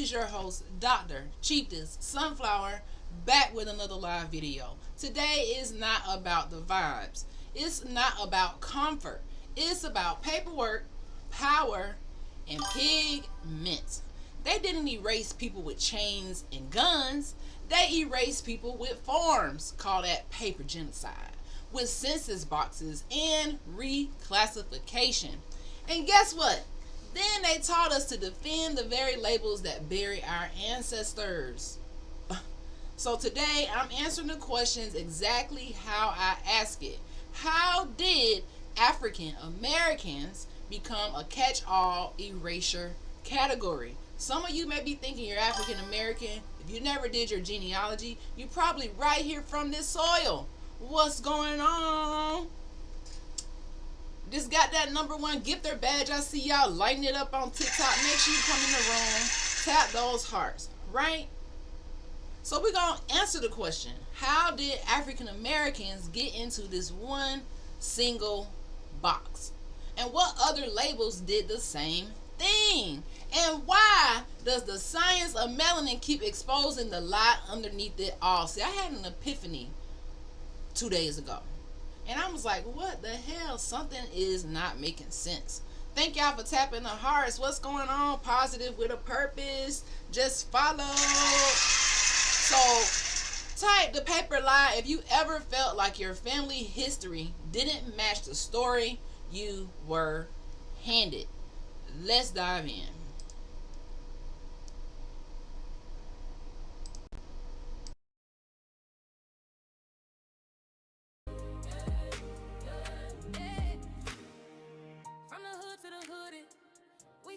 is your host, Dr. Cheapest Sunflower, back with another live video. Today is not about the vibes. It's not about comfort. It's about paperwork, power, and pigment. They didn't erase people with chains and guns. They erased people with forms. Call that paper genocide. With census boxes and reclassification. And guess what? Then they taught us to defend the very labels that bury our ancestors. So today I'm answering the questions exactly how I ask it. How did African Americans become a catch-all erasure category? Some of you may be thinking you're African American. If you never did your genealogy, you're probably right here from this soil. What's going on? Just got that #1 gifter badge. I see y'all lighting it up on TikTok. Make sure you come in the room. Tap those hearts, right? So we're going to answer the question. How did African Americans get into this one single box? And what other labels did the same thing? And why does the science of melanin keep exposing the lie underneath it all? See, I had an epiphany 2 days ago. And I was like, what the hell? Something is not making sense. Thank y'all for tapping the hearts. What's going on? Positive with a purpose. Just follow. So, type the paper lie if you ever felt like your family history didn't match the story you were handed. Let's dive in.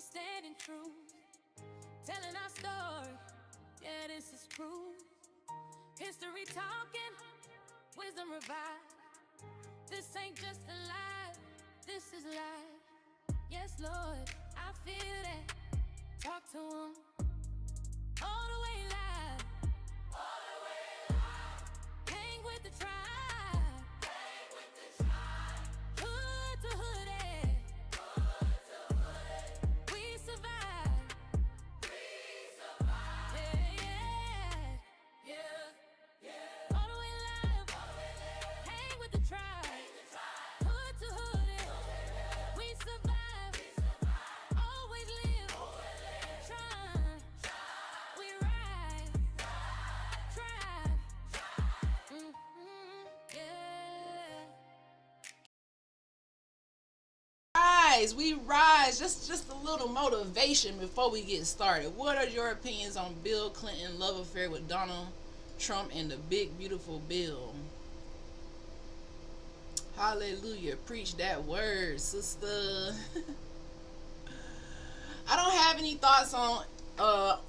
Standing true, telling our story. Yeah, this is proof. History talking, wisdom revived. This ain't just a lie, this is life. Yes, Lord, I feel that. Talk to him. All the way live. All the way live. Hang with the tribe. Hang with the tribe. Hood to hood. We rise. Just a little motivation before we get started. What are your opinions on Bill Clinton love affair with Donald Trump and the big beautiful bill? Hallelujah. Preach that word, sister. I don't have any thoughts on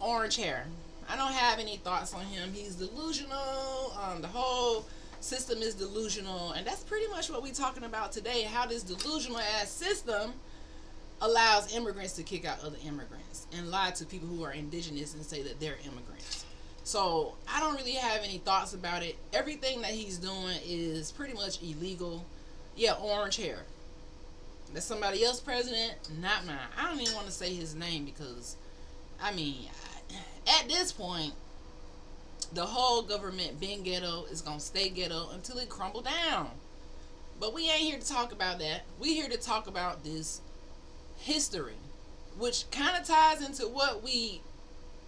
Orange Hair. I don't have any thoughts on him. He's delusional. The whole system is delusional, and that's pretty much what we're talking about today. How this delusional ass system allows immigrants to kick out other immigrants and lie to people who are indigenous and say that they're immigrants. So I don't really have any thoughts about it. Everything that he's doing is pretty much illegal. Yeah, Orange Hair. That's somebody else president, not mine. I don't even want to say his name because, I mean, at this point, the whole government being ghetto is going to stay ghetto until it crumble down. But we ain't here to talk about that. We here to talk about this history, which kind of ties into what we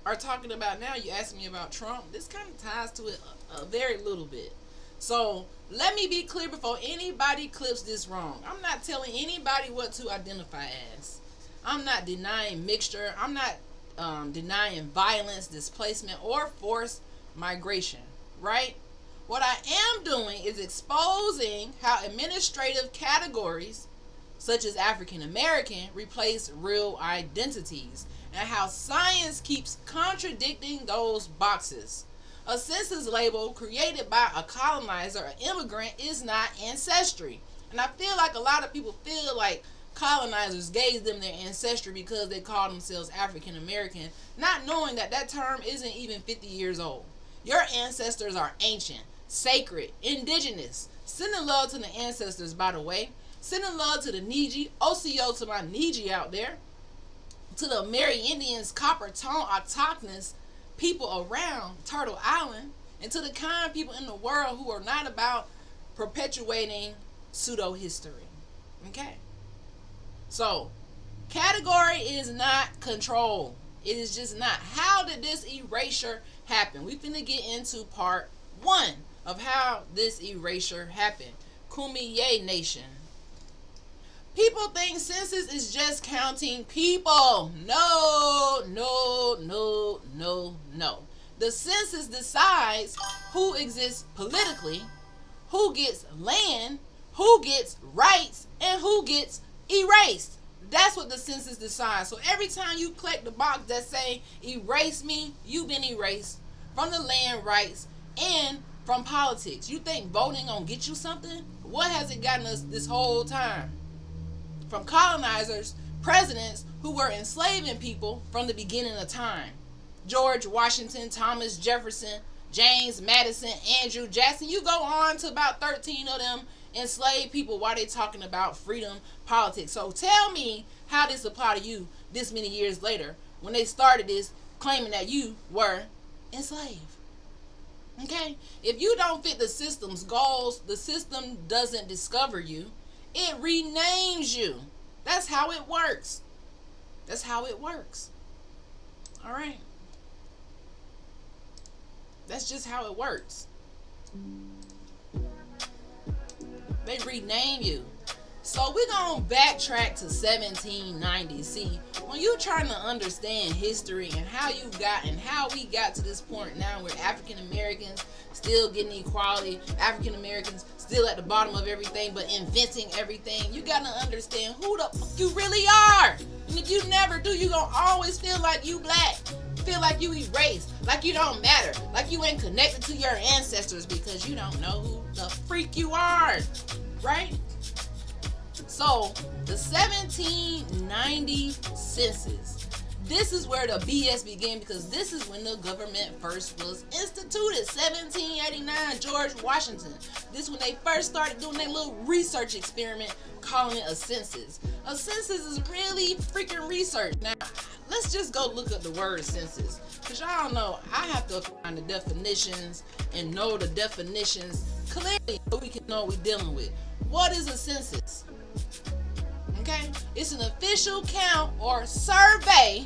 are talking about now. You asked me about Trump. This kind of ties to it a very little bit. So let me be clear before anybody clips this wrong. I'm not telling anybody what to identify as. I'm not denying mixture. I'm not denying violence, displacement, or forced migration, right? What I am doing is exposing how administrative categories such as African American replace real identities, and how science keeps contradicting those boxes. A census label created by a colonizer or immigrant is not ancestry. And I feel like a lot of people feel like colonizers gave them their ancestry because they call themselves African American, not knowing that that term isn't even 50 years old. Your ancestors are ancient, sacred, indigenous. Sending love to the ancestors, by the way. Sending love to the Niji. OCO to my Niji out there. to the Amerindians, copper tone autochthonous people around Turtle Island, and to the kind people in the world who are not about perpetuating pseudo history. Okay? So, category is not control. It is just not. How did this erasure happen? We finna get into part 1 of how this erasure happened. Kumeyaay Nation. People think census is just counting people. No, no, no, no, no. The census decides who exists politically, who gets land, who gets rights, and who gets erased. That's what the census decides. So every time you click the box that say erase me, you've been erased from the land rights and from politics. You think voting gonna get you something? What has it gotten us this whole time? From colonizers, presidents who were enslaving people from the beginning of time. George Washington, Thomas Jefferson, James Madison, Andrew Jackson. You go on to about 13 of them enslaved people while they talking about freedom politics. So tell me how this apply to you this many years later when they started this claiming that you were enslaved. Okay? If you don't fit the system's goals, the system doesn't discover you. It renames you. That's how it works. That's how it works. All right. That's just how it works. They rename you. So we're going to backtrack to 1790. See, when you're trying to understand history and how you got and how we got to this point now where African Americans still getting equality, African Americans still at the bottom of everything but inventing everything, you got to understand who the fuck you really are. And if you never do, you're going to always feel like you black. Feel like you erased, like you don't matter, like you ain't connected to your ancestors because you don't know who the freak you are, right? So, the 1790 census, this is where the BS began because this is when the government first was instituted. 1789, George Washington. This is when they first started doing their little research experiment calling it a census. A census is really freaking research. Now, let's just go look up the word census. Because y'all know I have to find the definitions and know the definitions clearly so we can know what we're dealing with. What is a census? Okay? It's an official count or survey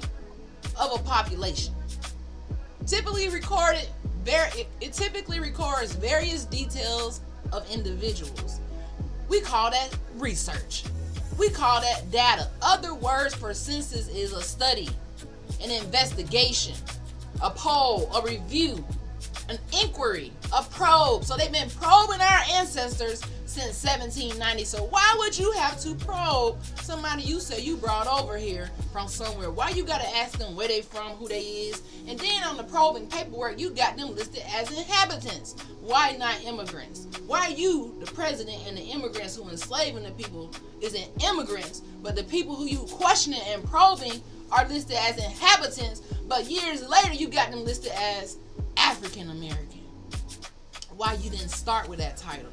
of a population. Typically recorded, it typically records various details of individuals. We call that research. We call that data. Other words for census is a study, an investigation, a poll, a review, an inquiry, a probe. So they've been probing our ancestors since 1790. So why would you have to probe somebody you say you brought over here from somewhere? Why you gotta ask them where they from, who they is? And then on the probing paperwork, you got them listed as inhabitants. Why not immigrants? Why you, the president, and the immigrants who enslaving the people isn't immigrants, but the people who you questioning and probing are listed as inhabitants, but years later you got them listed as African American? Why you didn't start with that title?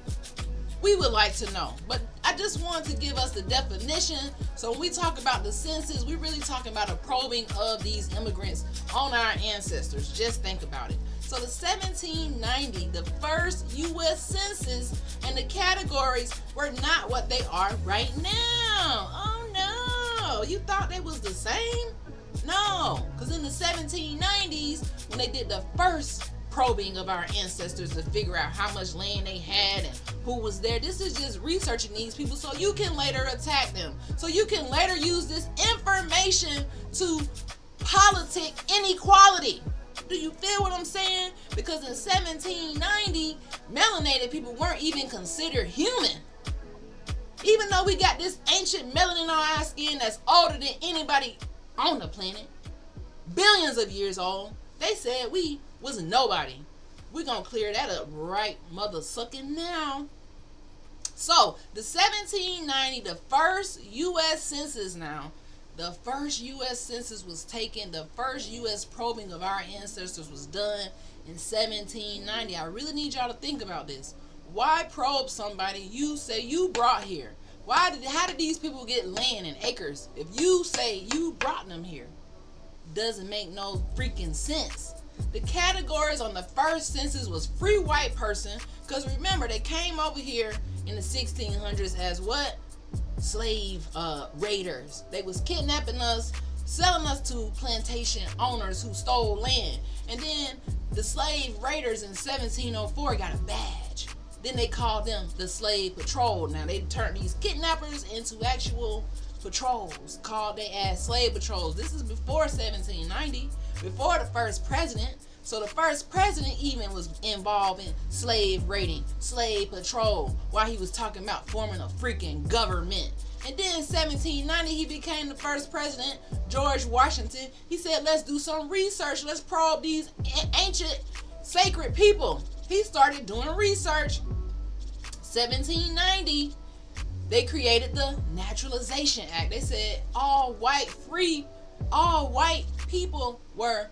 We would like to know, but I just wanted to give us the definition. So when we talk about the census, we're really talking about a probing of these immigrants on our ancestors. Just think about it. So the 1790, the first U.S. Census, and the categories were not what they are right now. Oh no, you thought they was the same? No, because in the 1790s, when they did the first probing of our ancestors to figure out how much land they had and who was there, this is just researching these people so you can later attack them. So you can later use this information to politic inequality. Do you feel what I'm saying? Because in 1790, melanated people weren't even considered human. Even though we got this ancient melanin on our skin that's older than anybody on the planet, billions of years old, they said we was nobody. We're gonna clear that up right mother sucking now. So the 1790, the first U.S. Census now, the first U.S. Census was taken, the first U.S. probing of our ancestors was done in 1790. I really need y'all to think about this. Why probe somebody you say you brought here? How did these people get land and acres if you say you brought them here? doesn't make no freaking sense. The categories on the first census was free white person, because remember, they came over here in the 1600s as what? Slave raiders. They was kidnapping us, selling us to plantation owners who stole land. And then the slave raiders in 1704 got a badge. Then they called them the slave patrol. Now they turned these kidnappers into actual patrols, called they as slave patrols. This is before 1790, before the first president. So the first president even was involved in slave raiding, slave patrol, while he was talking about forming a freaking government. And then in 1790, he became the first president, George Washington. He said, let's do some research. Let's probe these ancient sacred people. He started doing research. 1790, they created the Naturalization Act. They said all white people were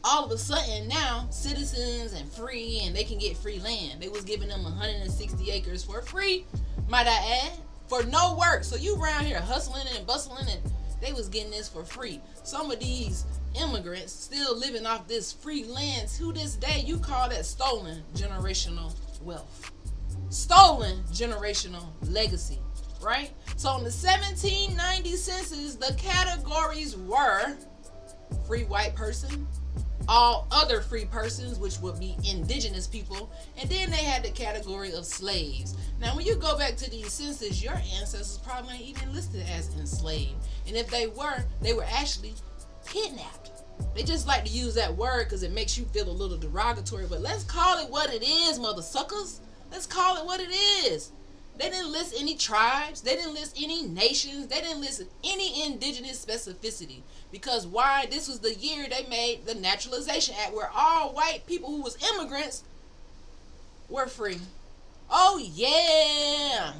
all of a sudden now citizens and free, and they can get free land. They was giving them 160 acres for free, might I add, for no work. So you around here hustling and bustling, and they was getting this for free. Some of these immigrants still living off this free land to this day. You call that stolen generational wealth, stolen generational legacy, right? So in the 1790 census, the categories were free white person, all other free persons, which would be indigenous people, and then they had the category of slaves. Now when you go back to these census, your ancestors probably ain't even listed as enslaved, and if they were actually kidnapped. They just like to use that word because it makes you feel a little derogatory, but let's call it what it is, mother suckers. Let's call it what it is. They didn't list any tribes. They didn't list any nations. They didn't list any indigenous specificity. Because why? This was the year they made the Naturalization Act, where all white people who was immigrants were free. Oh yeah.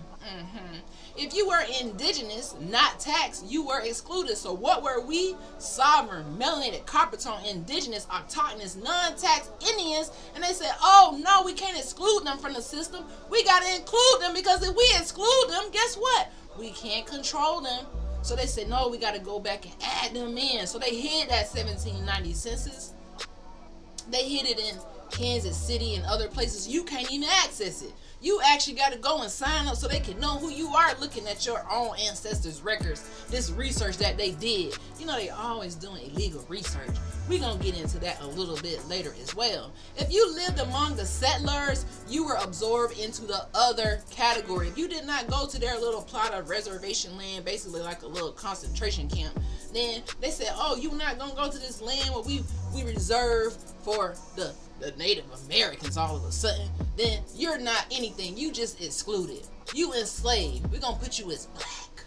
If you were indigenous, not taxed, you were excluded. So what were we? Sovereign, melanated, copper tone, indigenous, autochthonous, non-taxed Indians. And they said, oh no, we can't exclude them from the system. We got to include them, because if we exclude them, guess what? We can't control them. So they said, no, we got to go back and add them in. So they hid that 1790 census. They hid it in Kansas City and other places. You can't even access it. You actually got to go and sign up so they can know who you are, looking at your own ancestors' records, this research that they did. You know, they always doing illegal research. We're going to get into that a little bit later as well. If you lived among the settlers, you were absorbed into the other category. If you did not go to their little plot of reservation land, basically like a little concentration camp, then they said, oh, you're not going to go to this land where we reserve for the Native Americans all of a sudden, then you're not anything. You just excluded. You enslaved. We're going to put you as black.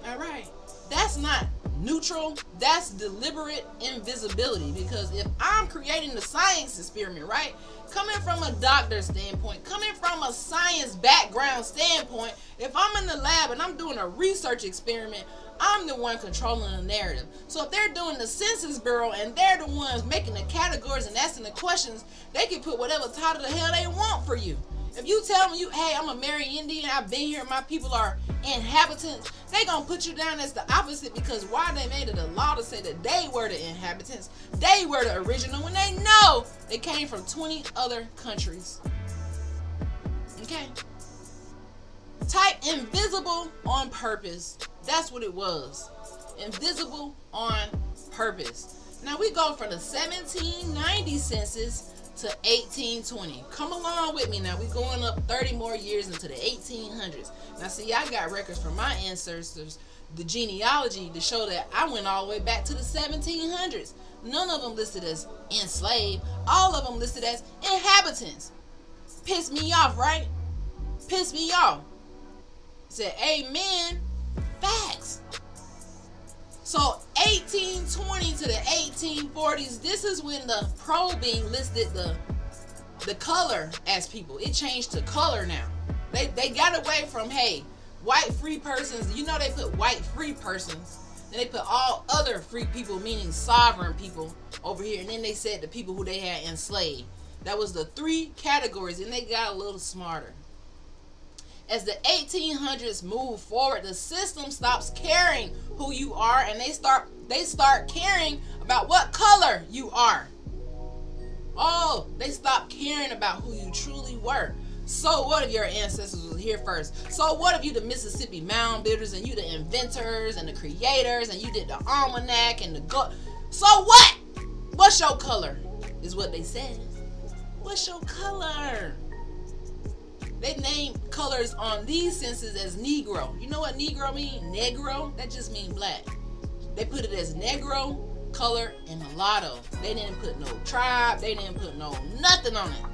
All right. That's not neutral. That's deliberate invisibility. Because if I'm creating the science experiment, right? Coming from a doctor's standpoint, coming from a science background standpoint, if I'm in the lab and I'm doing a research experiment, I'm the one controlling the narrative. So if they're doing the Census Bureau and they're the ones making the categories and asking the questions, they can put whatever title the hell they want for you. If you tell them, hey, I'm a Mary Indian, I've been here, my people are inhabitants, they gonna put you down as the opposite, because why they made it a law to say that they were the inhabitants, they were the original, when they know they came from 20 other countries. Okay? Type invisible on purpose. That's what it was. Invisible on purpose. Now we go from the 1790 census to 1820. Come along with me now. We're going up 30 more years into the 1800s. Now see, I got records from my ancestors, the genealogy, to show that I went all the way back to the 1700s. None of them listed as enslaved. All of them listed as inhabitants. Pissed me off, right? Pissed me off. Said, amen. Facts. So 1820 to the 1840s, this is when the probing listed the color as people. It changed to color now. They got away from, hey, white free persons. You know, they put white free persons, and they put all other free people, meaning sovereign people, over here. And then they said the people who they had enslaved. That was the three categories, and they got a little smarter. As the 1800s move forward, the system stops caring who you are, and they start caring about what color you are. Oh, they stop caring about who you truly were. So what if your ancestors were here first? So what if you the Mississippi mound builders, and you the inventors and the creators, and you did the almanac and the gold? So what? What's your color? Is what they said. What's your color? They name colors on these census as Negro. You know what Negro mean? Negro? That just means black. They put it as Negro, color, and mulatto. They didn't put no tribe. They didn't put no nothing on it.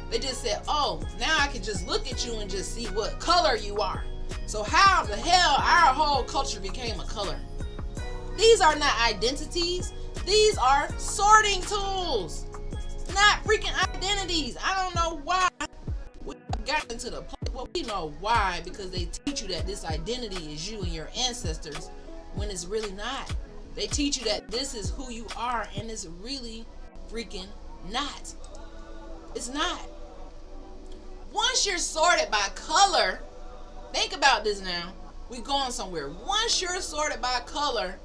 They just said, oh, now I can just look at you and just see what color you are. So how the hell our whole culture became a color? These are not identities. These are sorting tools, not freaking identities. I don't know why we got into the place. Well, we know why, because they teach you that this identity is you and your ancestors, when it's really not. They teach you that this is who you are, and it's really freaking not. It's not. Once you're sorted by color, think about this now. We're going somewhere. Once you're sorted by color,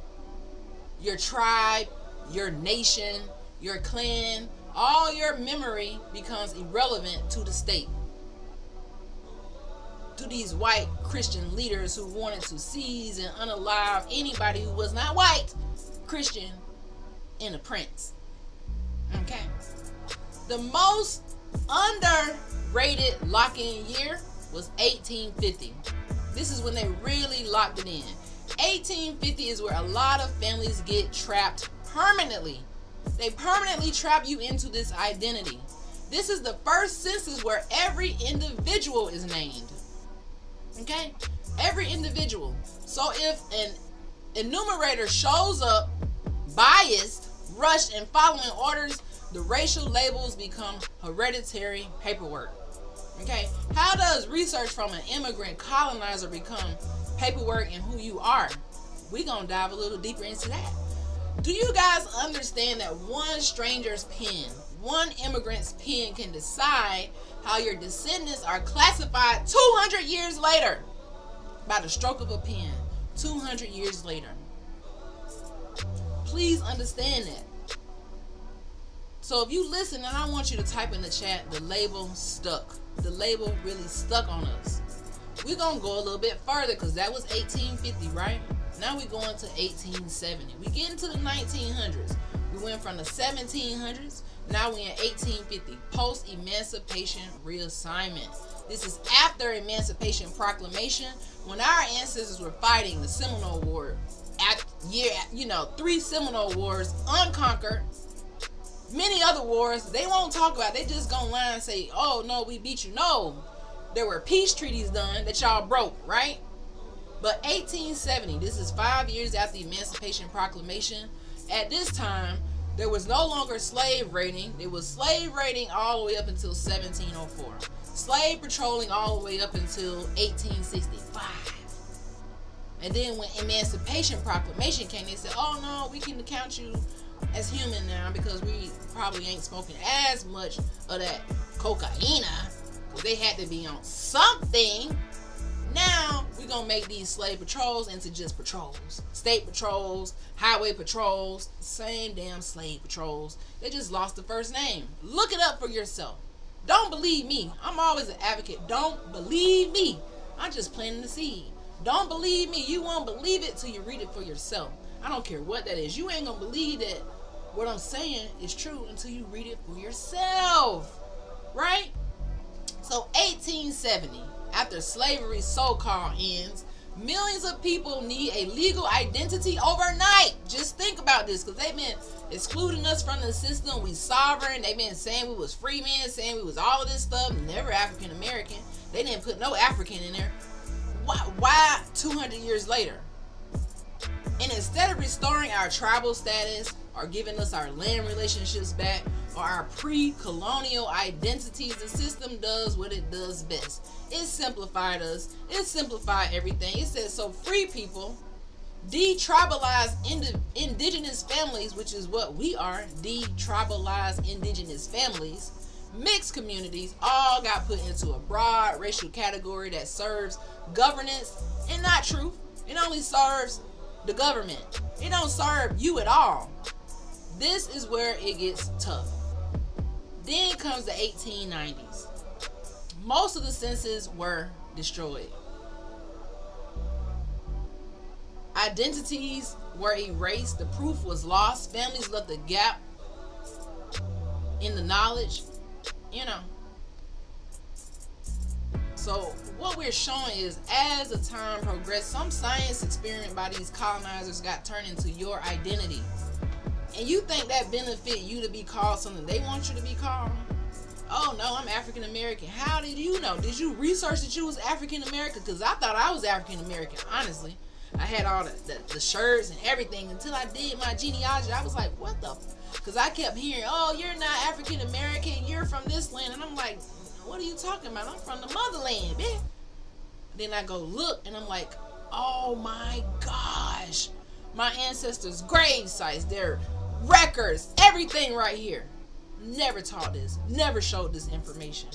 your tribe, your nation, your clan, all your memory becomes irrelevant to the state. To these white Christian leaders who wanted to seize and unalive anybody who was not white, Christian, and a prince. Okay? The most underrated lock-in year was 1850. This is when they really locked it in. 1850 is where a lot of families get trapped permanently. They permanently trap you into this identity. This is the first census where every individual is named. Okay? Every individual. So if an enumerator shows up biased, rushed, and following orders, the racial labels become hereditary paperwork. Okay? How does research from an immigrant colonizer become paperwork and who you are? We're going to dive a little deeper into that. Do you guys understand that one stranger's pen, one immigrant's pen, can decide how your descendants are classified 200 years later? By the stroke of a pen, 200 years later. Please understand that. So if you listen, and I want you to type in the chat, the label stuck. The label really stuck on us. We're going to go a little bit further, because that was 1850, right? Now we're going to 1870. We get into the 1900s. We went from the 1700s. Now we're in 1850. Post-Emancipation Reassignment. This is after Emancipation Proclamation, when our ancestors were fighting the Seminole War. 3 Seminole Wars, unconquered. Many other wars they won't talk about. They just gonna lie and say, oh no, we beat you. No, there were peace treaties done that y'all broke, right? But 1870, this is 5 years after the Emancipation Proclamation. At this time, there was no longer slave raiding. There was slave raiding all the way up until 1704. Slave patrolling all the way up until 1865. And then when Emancipation Proclamation came, they said, oh no, we can count you as human now, because we probably ain't smoking as much of that cocaine, because they had to be on something. Now we're gonna make these slave patrols into just patrols. State patrols, highway patrols, same damn slave patrols. They just lost the first name. Look it up for yourself. Don't believe me. I'm always an advocate. Don't believe me. I'm just planting the seed. Don't believe me. You won't believe it till you read it for yourself. I don't care what that is. You ain't gonna believe that what I'm saying is true until you read it for yourself. Right? So 1870, after slavery so-called ends, millions of people need a legal identity overnight. Just think about this, because they've been excluding us from the system. We sovereign. They've been saying we was free men, saying we was all of this stuff, never African American. They didn't put no African in there. Why 200 years later? And instead of restoring our tribal status, or giving us our land relationships back, or our pre-colonial identities, the system does what it does best. It simplified us. It simplified everything. It says, so free people, detribalize indigenous families, which is what we are, detribalized indigenous families, Mixed communities all got put into a broad racial category that serves governance and not truth. It only serves the government. It don't serve you at all. This is where it gets tough. Then comes the 1890s. Most of the census were destroyed. Identities were erased. The proof was lost. Families left a gap in the knowledge. So what we're showing is, as the time progressed, some science experiment by these colonizers got turned into your identity. And you think that benefit you to be called something they want you to be called? Oh no, I'm African American. How did you know? Did you research that you was African American? Because I thought I was African American, honestly. I had all the shirts and everything until I did my genealogy. I was like, what the? Because I kept hearing, oh, you're not African American, you're from this land. And I'm like, what are you talking about? I'm from the motherland, bitch. Then I go look and I'm like, oh my gosh. My ancestors' grave sites, their records, everything right here. Never taught this. Never showed this information.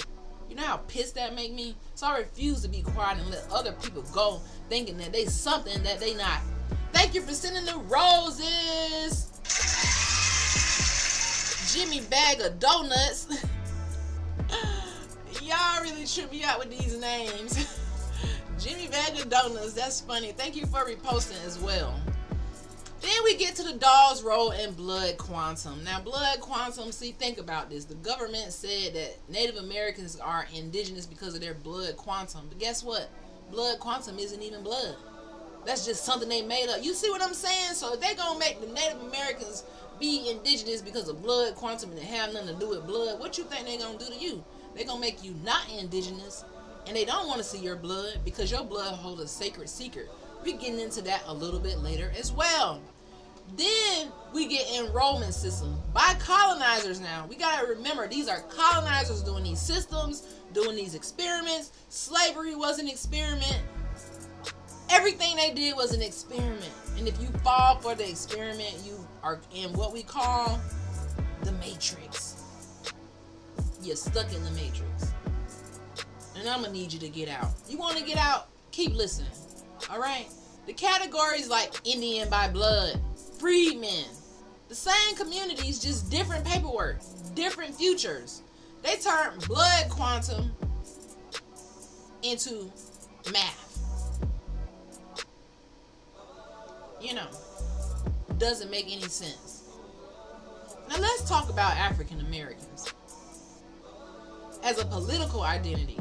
You know how pissed that make me? So I refuse to be quiet and let other people go thinking that they something that they not. Thank you for sending the roses. Jimmy Bag of Donuts. Y'all really trip me out with these names. Jimmy Bag of Donuts, that's funny. Thank you for reposting as well. Then we get to the Dawes Roll and Blood Quantum. Now, Blood Quantum, see, think about this. The government said that Native Americans are indigenous because of their blood quantum. But guess what? Blood quantum isn't even blood. That's just something they made up. You see what I'm saying? So if they're going to make the Native Americans be indigenous because of blood quantum and it have nothing to do with blood, what you think they're going to do to you? They're going to make you not indigenous, and they don't want to see your blood because your blood holds a sacred secret. We're getting into that a little bit later as well. Then we get enrollment systems by colonizers now. We got to remember, these are colonizers doing these systems, doing these experiments. Slavery was an experiment. Everything they did was an experiment. And if you fall for the experiment, you are in what we call the matrix. You're stuck in the matrix. And I'm going to need you to get out. You want to get out? Keep listening. All right? The categories like Indian by blood, freedmen, the same communities, just different paperwork, different futures. They turn blood quantum into math. Doesn't make any sense. Now let's talk about African Americans. As a political identity,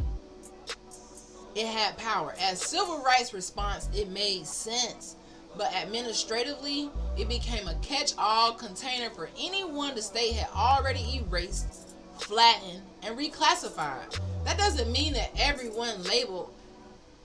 it had power. As civil rights response, it made sense. But administratively, it became a catch-all container for anyone the state had already erased, flattened, and reclassified. That doesn't mean that everyone labeled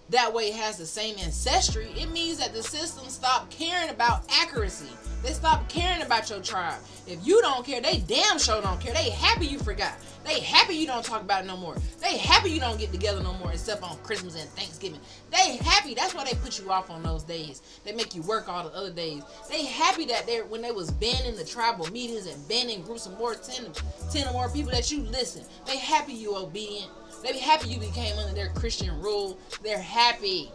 that way has the same ancestry. It means that the system stopped caring about accuracy. They stopped caring about your tribe. If you don't care, they damn sure don't care. They happy you forgot. They happy you don't talk about it no more. They happy you don't get together no more except on Christmas and Thanksgiving. They happy. That's why they put you off on those days. They make you work all the other days. They happy that when they was banning the tribal meetings and banning groups of more 10 or more people that you listen. They happy you obedient. They happy you became under their Christian rule. They're happy.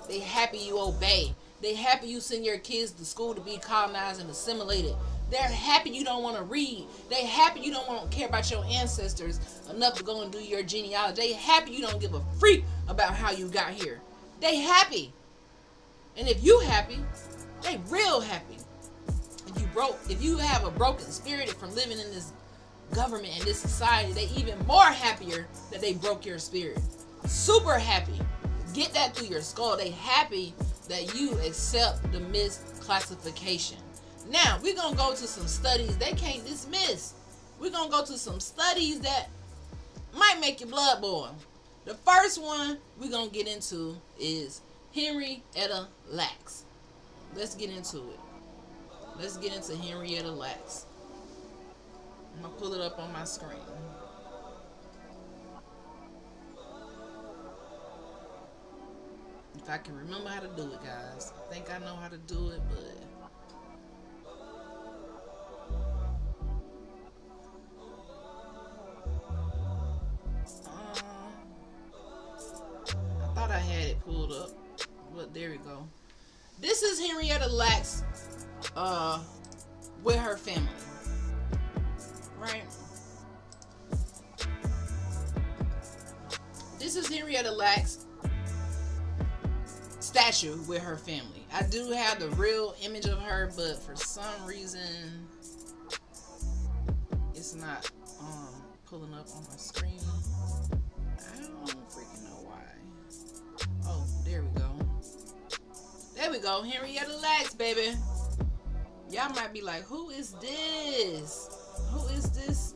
They happy you obey. They happy you send your kids to school to be colonized and assimilated. They're happy you don't want to read. They happy you don't want to care about your ancestors enough to go and do your genealogy. They happy you don't give a freak about how you got here. They happy. And if you happy, they real happy. If you have a broken spirit from living in this government and this society, they even more happier that they broke your spirit. Super happy. Get that through your skull. They happy that you accept the misclassification. Now, we're going to go to some studies they can't dismiss. We're going to go to some studies that might make your blood boil. The first one we're going to get into is Henrietta Lacks. Let's get into it. Let's get into Henrietta Lacks. I'm going to pull it up on my screen. If I can remember how to do it, guys. I think I know how to do it, but we go. This is Henrietta Lacks with her family. Right? This is Henrietta Lacks statue with her family. I do have the real image of her, but for some reason it's not pulling up on my screen. I don't freaking know why. Oh, there we go. There we go. Henrietta Lacks, baby. Y'all might be like, who is this? Who is this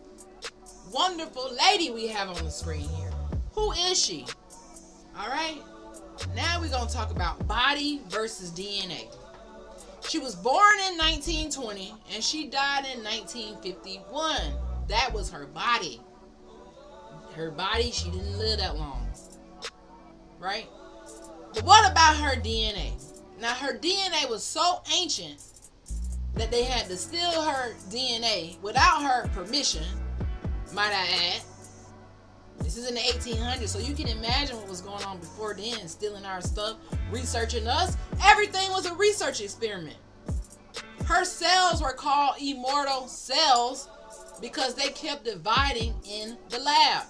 wonderful lady we have on the screen here? Who is she? Alright. Now we're going to talk about body versus DNA. She was born in 1920 and she died in 1951. That was her body. Her body, she didn't live that long. Right? But what about her DNA? Now her DNA was so ancient that they had to steal her DNA without her permission, might I add. This is in the 1800s, so you can imagine what was going on before then, stealing our stuff, researching us. Everything was a research experiment. Her cells were called immortal cells because they kept dividing in the lab.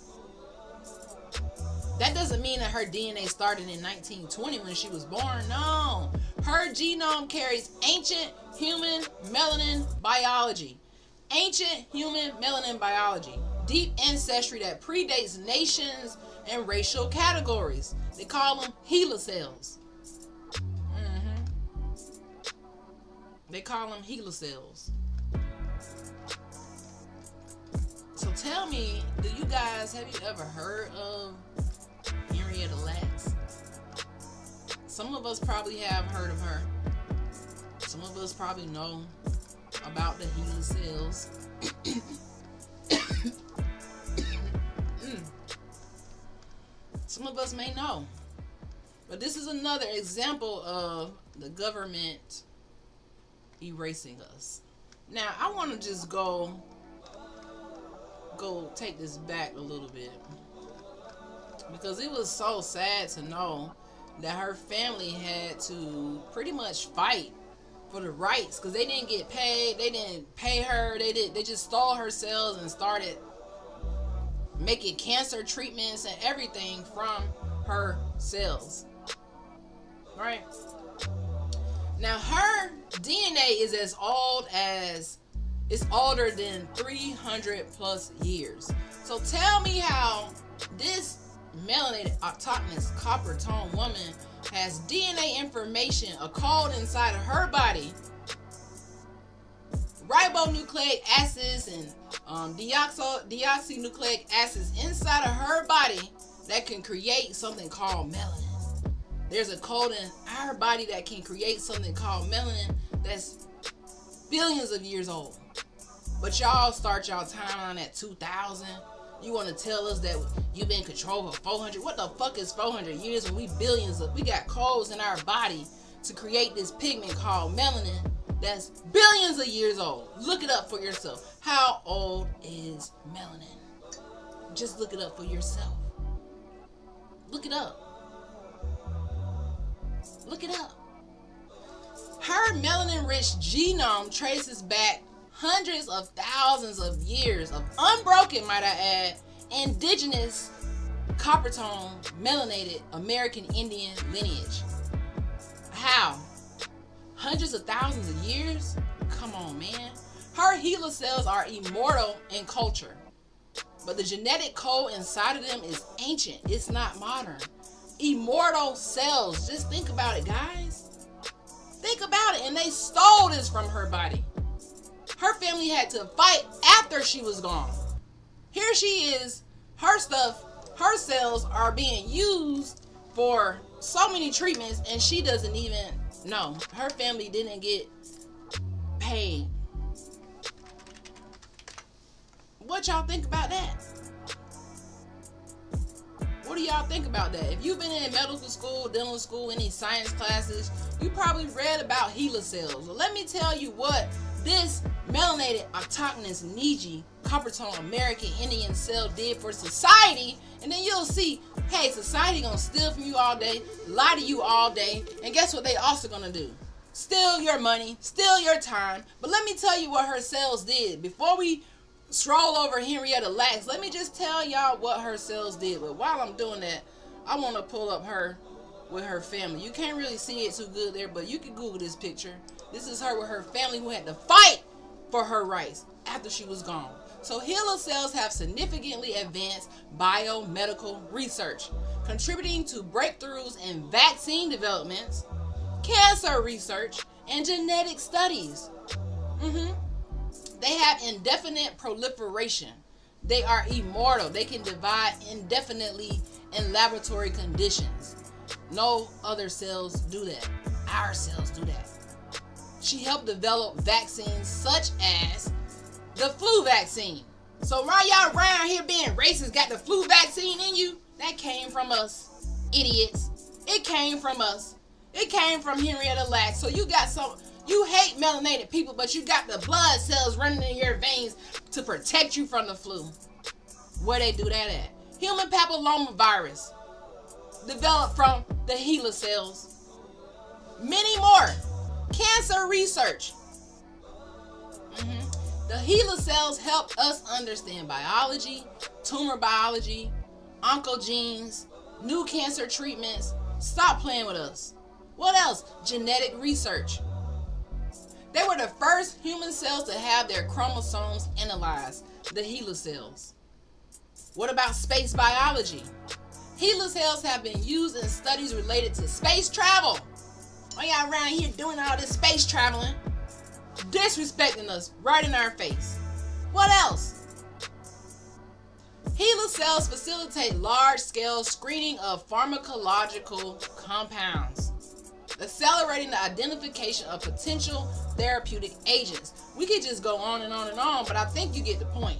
That doesn't mean that her DNA started in 1920 when she was born. No. Her genome carries ancient human melanin biology. Ancient human melanin biology. Deep ancestry that predates nations and racial categories. They call them HeLa cells. They call them HeLa cells. So tell me, have you ever heard of Henrietta Lacks? Some of us probably have heard of her. Some of us probably know about the HeLa cells. Some of us may know. But this is another example of the government erasing us. Now, I want to just go take this back a little bit. Because it was so sad to know that her family had to pretty much fight for the rights. Because they didn't get paid. They didn't pay her. They just stole her cells and started making cancer treatments and everything from her cells. Right? Now her DNA is as old as, it's older than 300 plus years. So tell me how this melanated autochthonous copper tone woman has DNA information, a code inside of her body, ribonucleic acids and deoxynucleic acids inside of her body that can create something called melanin. There's a code in our body that can create something called melanin that's billions of years old. But y'all start y'all timeline at 2000. You want to tell us that you've been in control for 400? What the fuck is 400 years when we got codes in our body to create this pigment called melanin that's billions of years old? Look it up for yourself. How old is melanin? Just look it up for yourself. Look it up. Look it up. Her melanin-rich genome traces back hundreds of thousands of years of unbroken, might I add, indigenous copper tone melanated American Indian lineage. How? Hundreds of thousands of years? Come on, man. Her HeLa cells are immortal in culture, but the genetic code inside of them is ancient. It's not modern. Immortal cells. Just think about it, guys. Think about it. And they stole this from her body. Her family had to fight after she was gone. Here she is. Her stuff, her cells are being used for so many treatments and she doesn't even know. Her family didn't get paid. What y'all think about that? What do y'all think about that? If you've been in medical school, dental school, any science classes, you probably read about HeLa cells. Well, let me tell you what this melanated autochthonous Niji copper tone American Indian cell did for society, and then you'll see, hey, society gonna steal from you all day, lie to you all day, and guess what they also gonna do? Steal your money, steal your time. But let me tell you what her cells did. Before we stroll over Henrietta Lacks, let me just tell y'all what her cells did. But while I'm doing that, I want to pull up her with her family. You can't really see it too good there, but you can Google this picture. This is her with her family who had to fight for her rights after she was gone. So HeLa cells have significantly advanced biomedical research, contributing to breakthroughs in vaccine developments, cancer research, and genetic studies. They have indefinite proliferation. They are immortal. They can divide indefinitely in laboratory conditions. No other cells do that. Our cells do that. She helped develop vaccines such as the flu vaccine. So while y'all around here being racist, got the flu vaccine in you, that came from us, idiots. It came from us. It came from Henrietta Lacks. So you got some, you hate melanated people, but you got the blood cells running in your veins to protect you from the flu. Where they do that at? Human papillomavirus, developed from the HeLa cells. Many more. Cancer research. The HeLa cells help us understand biology, tumor biology, oncogenes, new cancer treatments. Stop playing with us. What else? Genetic research. They were the first human cells to have their chromosomes analyzed, the HeLa cells. What about space biology? HeLa cells have been used in studies related to space travel. Why y'all around here doing all this space traveling? Disrespecting us right in our face. What else? HeLa cells facilitate large-scale screening of pharmacological compounds, accelerating the identification of potential therapeutic agents. We could just go on and on and on, but I think you get the point.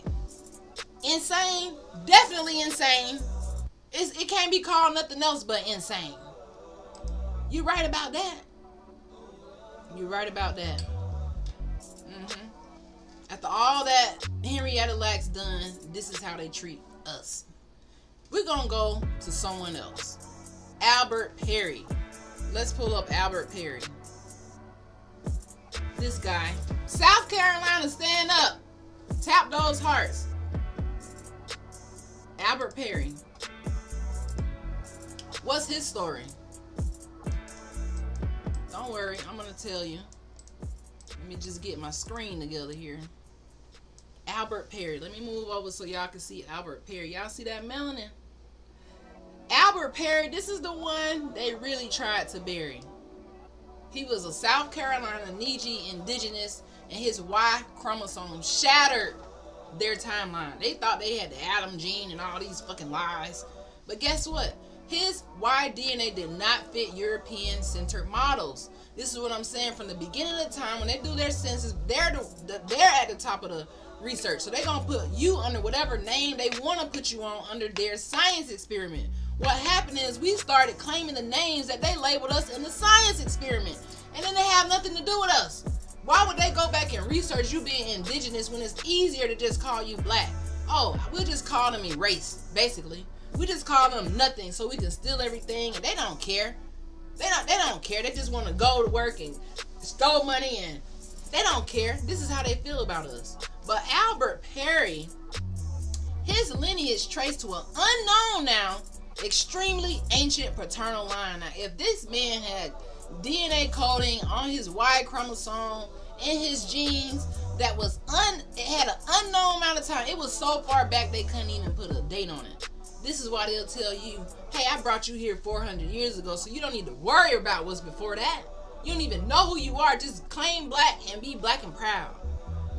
Insane? Definitely insane. It can't be called nothing else but insane. You right about that. You're right about that. After all that Henrietta Lacks done, this is how they treat us. We're gonna go to someone else. Albert Perry. Let's pull up Albert Perry. This guy. South Carolina, stand up. Tap those hearts. Albert Perry. What's his story? Don't worry, I'm gonna tell you. Let me just get my screen together here. Albert Perry. Let me move over so y'all can see Albert Perry. Y'all see that melanin? Albert Perry, this is the one they really tried to bury. He was a South Carolina Neji indigenous, and his Y chromosome shattered their timeline. They thought they had the Adam gene and all these fucking lies. But guess what? His Y DNA did not fit European-centered models. This is what I'm saying. From the beginning of the time, when they do their census, they're at the top of the research. So they're going to put you under whatever name they want to put you on under their science experiment. What happened is we started claiming the names that they labeled us in the science experiment. And then they have nothing to do with us. Why would they go back and research you being indigenous when it's easier to just call you black? Oh, we'll just call them erase, basically. We just call them nothing so we can steal everything, and they don't care. They don't care. They just want to go to work and steal money, and they don't care. This is how they feel about us. But Albert Perry, his lineage traced to an unknown now, extremely ancient paternal line. Now, if this man had DNA coding on his Y chromosome in his genes that was it had an unknown amount of time. It was so far back they couldn't even put a date on it. This is why they'll tell you, hey, I brought you here 400 years ago, so you don't need to worry about what's before that. You don't even know who you are. Just claim black and be black and proud.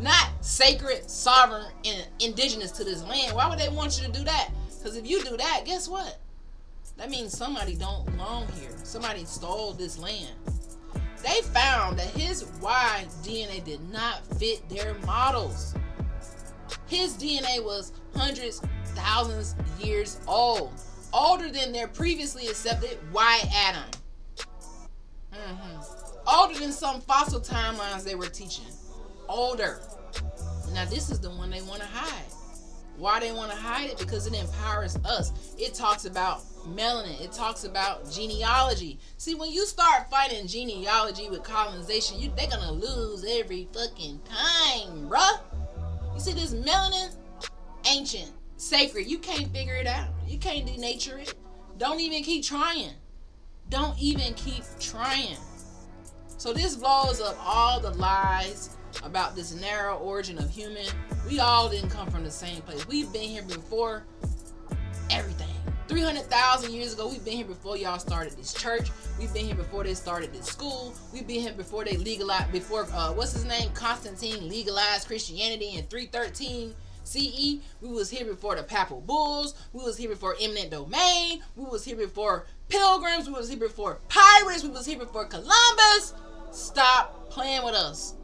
Not sacred, sovereign, and indigenous to this land. Why would they want you to do that? Because if you do that, guess what? That means somebody don't belong here. Somebody stole this land. They found that his Y DNA did not fit their models. His DNA was hundreds, thousands of years old. Older than their previously accepted Y atom. Older than some fossil timelines they were teaching. Older. Now this is the one they want to hide. Why they want to hide it? Because it empowers us. It talks about melanin. It talks about genealogy. See, when you start fighting genealogy with colonization, they're going to lose every fucking time, bruh. You see this melanin? Ancient. Sacred. You can't figure it out. You can't denature it. Don't even keep trying. Don't even keep trying. So this blows up all the lies about this narrow origin of human. We all didn't come from the same place. We've been here before everything. 300,000 years ago, we've been here before y'all started this church. We've been here before they started this school. We've been here before they legalized, before, what's his name? Constantine legalized Christianity in 313 CE. We was here before the papal bulls. We was here before eminent domain. We was here before pilgrims. We was here before pirates. We was here before Columbus. Stop playing with us.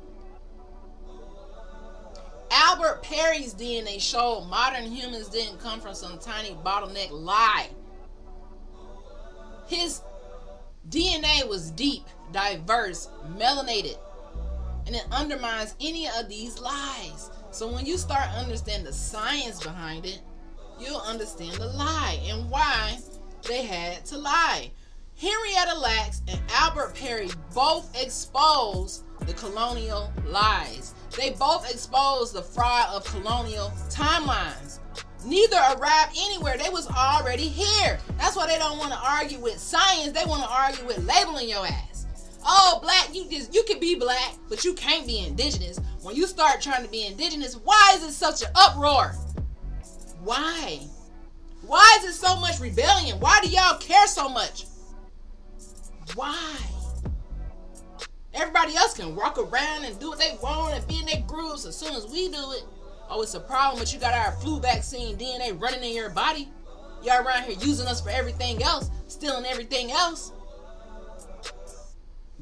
Albert Perry's DNA showed modern humans didn't come from some tiny bottleneck lie. His DNA was deep, diverse, melanated, and it undermines any of these lies. So when you start understanding the science behind it, you'll understand the lie and why they had to lie. Henrietta Lacks and Albert Perry both exposed the colonial lies. They both exposed the fraud of colonial timelines. Neither arrived anywhere. They was already here. That's why they don't want to argue with science. They want to argue with labeling your ass. Oh, black, you can be black, but you can't be indigenous. When you start trying to be indigenous, why is it such an uproar? Why? Why is it so much rebellion? Why do y'all care so much? Why? Everybody else can walk around and do what they want and be in their grooves. As soon as we do it, oh, it's a problem, but you got our flu vaccine DNA running in your body. Y'all around here using us for everything else, stealing everything else.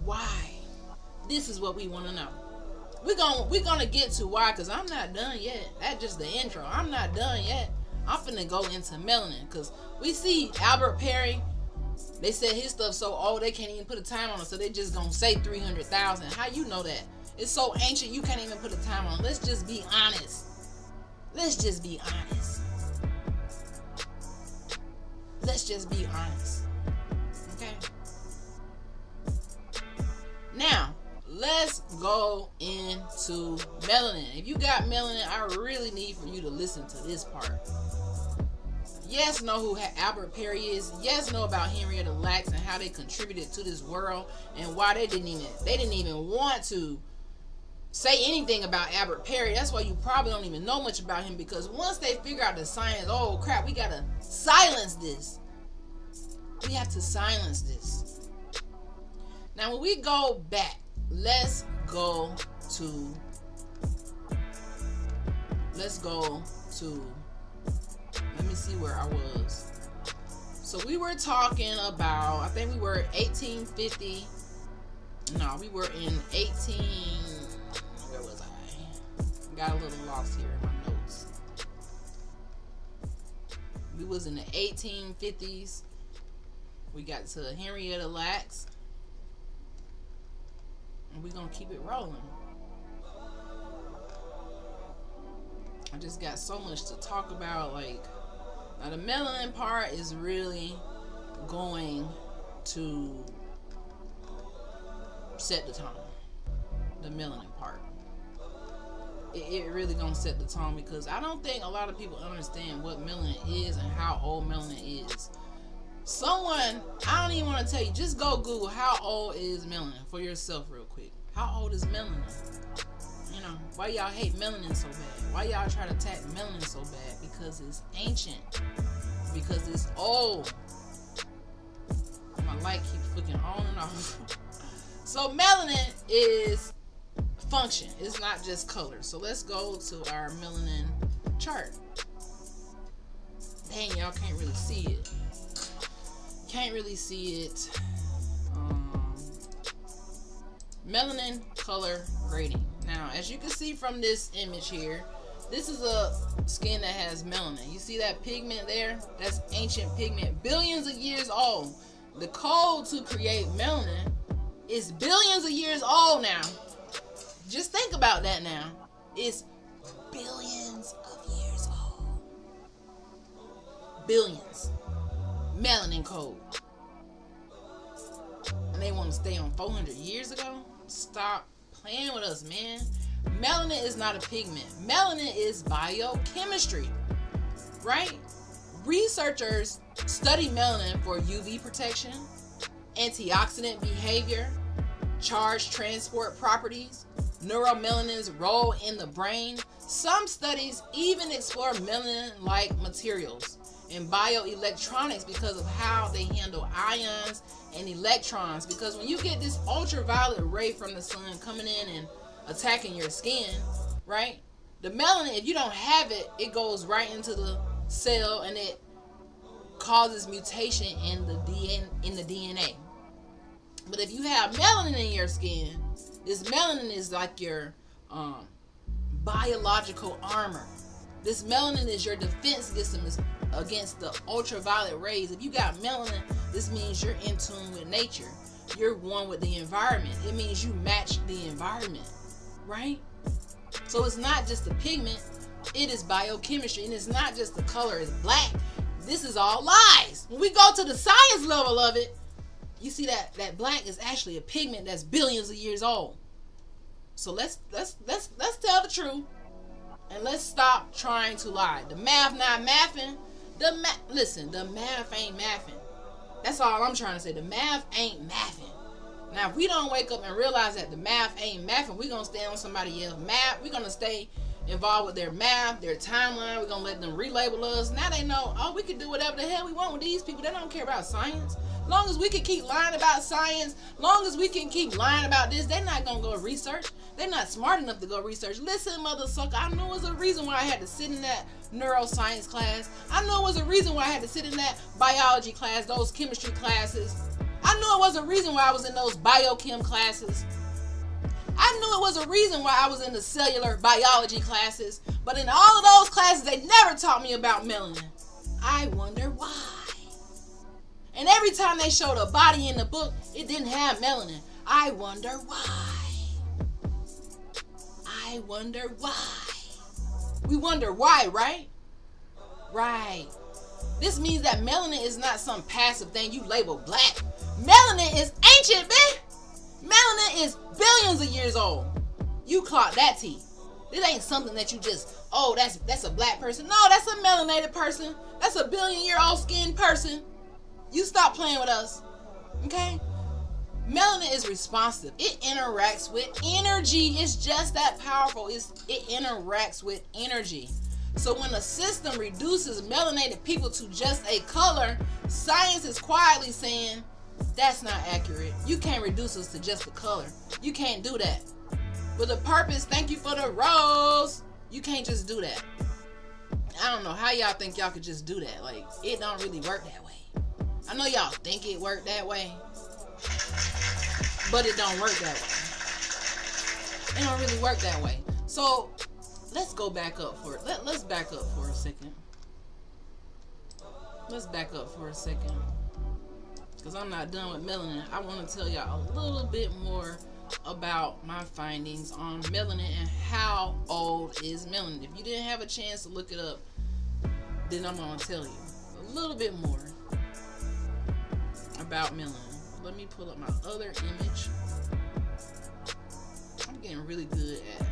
Why? This is what we want to know. We're gonna get to why, because I'm not done yet. That's just the intro. I'm not done yet. I'm finna go into melanin, because we see Albert Perry. They said his stuff so old they can't even put a time on it, so they just gonna say 300,000. How you know that? It's so ancient you can't even put a time on it. Let's just be honest. Let's just be honest. Let's just be honest. Okay? Now, let's go into melanin. If you got melanin, I really need for you to listen to this part. Yes, know who Albert Perry is. Yes, know about Henrietta Lacks and how they contributed to this world and why they didn't even want to say anything about Albert Perry. That's why you probably don't even know much about him, because once they figure out the science, oh crap, we gotta silence this. We have to silence this. Now, when we go back, let's go to let me see where I was. So we were talking about, I think we were 1850. No, we were in 18. Where was I? Got a little lost here in my notes. We was in the 1850s. We got to Henrietta Lacks. And we're going to keep it rolling. I just got so much to talk about. Like, now the melanin part is really going to set the tone. The melanin part. It really gonna set the tone, because I don't think a lot of people understand what melanin is and how old melanin is. Someone, I don't even want to tell you, just go Google how old is melanin for yourself real quick. How old is melanin? You know, why y'all hate melanin so bad? Why y'all try to attack melanin so bad? Because it's ancient. Because it's old. My light keeps flicking on and off. So melanin is function. It's not just color. So let's go to our melanin chart. Dang, y'all can't really see it. Can't really see it. Melanin color grading. Now, as you can see from this image here, this is a skin that has melanin. You see that pigment there? That's ancient pigment, billions of years old. The code to create melanin is billions of years old now. Just think about that now. It's billions of years old. Billions. Melanin code. And they want to stay on 400 years ago? Stop playing with us, man. Melanin is not a pigment. Melanin is biochemistry, right? Researchers study melanin for UV protection, antioxidant behavior, charge transport properties, neuromelanin's role in the brain. Some studies even explore melanin-like materials in bioelectronics because of how they handle ions and electrons. Because when you get this ultraviolet ray from the sun coming in and attacking your skin, right? The melanin, if you don't have it, it goes right into the cell and it causes mutation in the DNA. But if you have melanin in your skin, this melanin is like your biological armor. This melanin is your defense system against the ultraviolet rays. If you got melanin, this means you're in tune with nature. You're one with the environment. It means you match the environment, right? So it's not just a pigment, it is biochemistry. And it's not just the color is black. This is all lies. When we go to the science level of it, you see that black is actually a pigment that's billions of years old. So let's tell the truth and let's stop trying to lie. The math not mathing. Listen, the math ain't mathing. That's all I'm trying to say. The math ain't mathing. Now, if we don't wake up and realize that the math ain't mathing, we're going to stay on somebody else's math. We're going to stay involved with their math, their timeline. We're going to let them relabel us. Now they know, oh, we can do whatever the hell we want with these people. They don't care about science. Long as we can keep lying about science, long as we can keep lying about this, they're not going to go research. They're not smart enough to go research. Listen, mother sucker, I knew it was a reason why I had to sit in that neuroscience class. I knew it was a reason why I had to sit in that biology class, those chemistry classes. I knew it was a reason why I was in those biochem classes. I knew it was a reason why I was in the cellular biology classes. But in all of those classes, they never taught me about melanin. I wonder why. And every time they showed a body in the book, it didn't have melanin. I wonder why. I wonder why. We wonder why, right? Right. This means that melanin is not some passive thing you label black. Melanin is ancient, man. Melanin is billions of years old. You clock that T. It ain't something that you just, oh, that's a black person. No, that's a melanated person. That's a billion-year-old skinned person. You stop playing with us, okay? Melanin is responsive. It interacts with energy. It's just that powerful. It interacts with energy. So when a system reduces melanated people to just a color, science is quietly saying, that's not accurate. You can't reduce us to just a color. You can't do that. With a purpose, thank you for the rose. You can't just do that. I don't know how y'all think y'all could just do that. Like, it don't really work that way. I know y'all think it worked that way, but it don't work that way. It don't really work that way. So let's go back up for it. Let's back up for a second. Let's back up for a second, because I'm not done with melanin. I want to tell y'all a little bit more about my findings on melanin and how old is melanin. If you didn't have a chance to look it up, then I'm going to tell you a little bit more about melanin. Let me pull up my other image. I'm getting really good at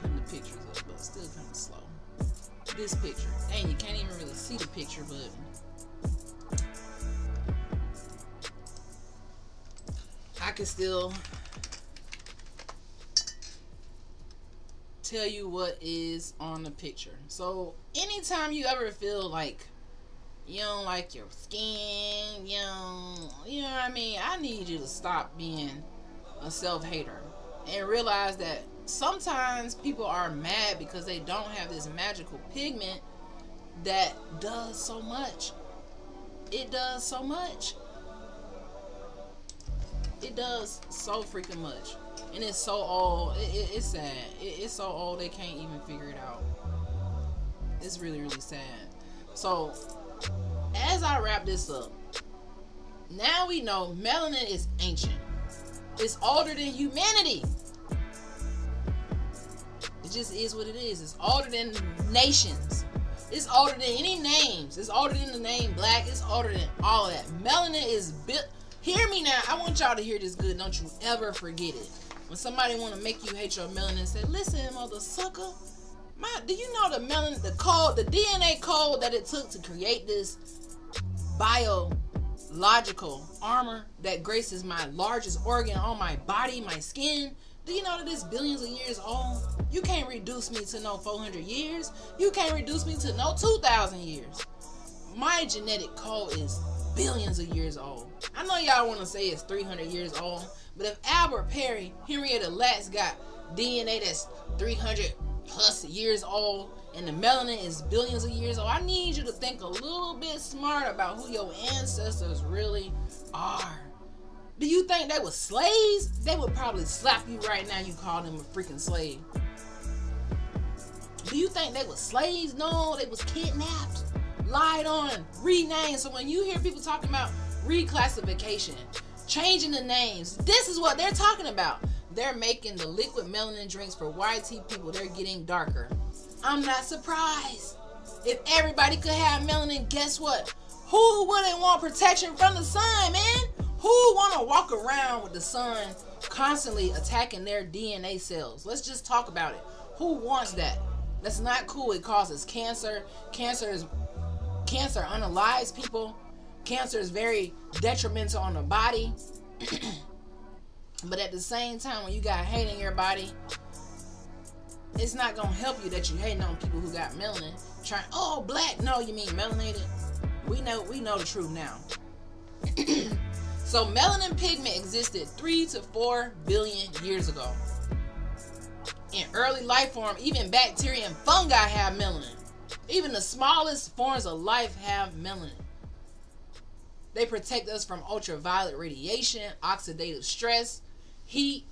putting the pictures up, but still kind of slow. This picture, and you can't even really see the picture, but I can still tell you what is on the picture. So anytime you ever feel like you don't like your skin, you know what I mean? I need you to stop being a self-hater and realize that sometimes people are mad because they don't have this magical pigment that does so much. It does so much. It does so freaking much. And it's so old. It's sad. It's so old they can't even figure it out. It's really, really sad. So as I wrap this up, now we know melanin is ancient. It's older than humanity. It just is what it is. It's older than nations. It's older than any names. It's older than the name black. It's older than all of that. Melanin is built. Hear me now. I want y'all to hear this good. Don't you ever forget it. When somebody want to make you hate your melanin, say, listen, mother sucker. Do you know the melanin, the code, the DNA code that it took to create this biological armor that graces my largest organ on my body, my skin? Do you know that it's billions of years old? You can't reduce me to no 400 years. You can't reduce me to no 2,000 years. My genetic code is billions of years old. I know y'all want to say it's 300 years old, but if Albert Perry, Henrietta Lacks got DNA that's 300 plus years old, and the melanin is billions of years old, I need you to think a little bit smart about who your ancestors really are. Do you think they were slaves? They would probably slap you right now. You call them a freaking slave. Do you think they were slaves? No, they was kidnapped, lied on, renamed. So when you hear people talking about reclassification, changing the names, this is what they're talking about. They're making the liquid melanin drinks for YT people. They're getting darker. I'm not surprised. If everybody could have melanin, guess what? Who wouldn't want protection from the sun, man? Who want to walk around with the sun constantly attacking their DNA cells? Let's just talk about it. Who wants that? That's not cool. It causes cancer. Cancer unalives people. Cancer is very detrimental on the body. But at the same time, when you got hate in your body, it's not gonna help you that you hating on people who got melanin. Oh, black. No, you mean melanated. We know the truth now. So melanin pigment existed 3 to 4 billion years ago. In early life form, even bacteria and fungi have melanin. Even the smallest forms of life have melanin. They protect us from ultraviolet radiation, oxidative stress, heat,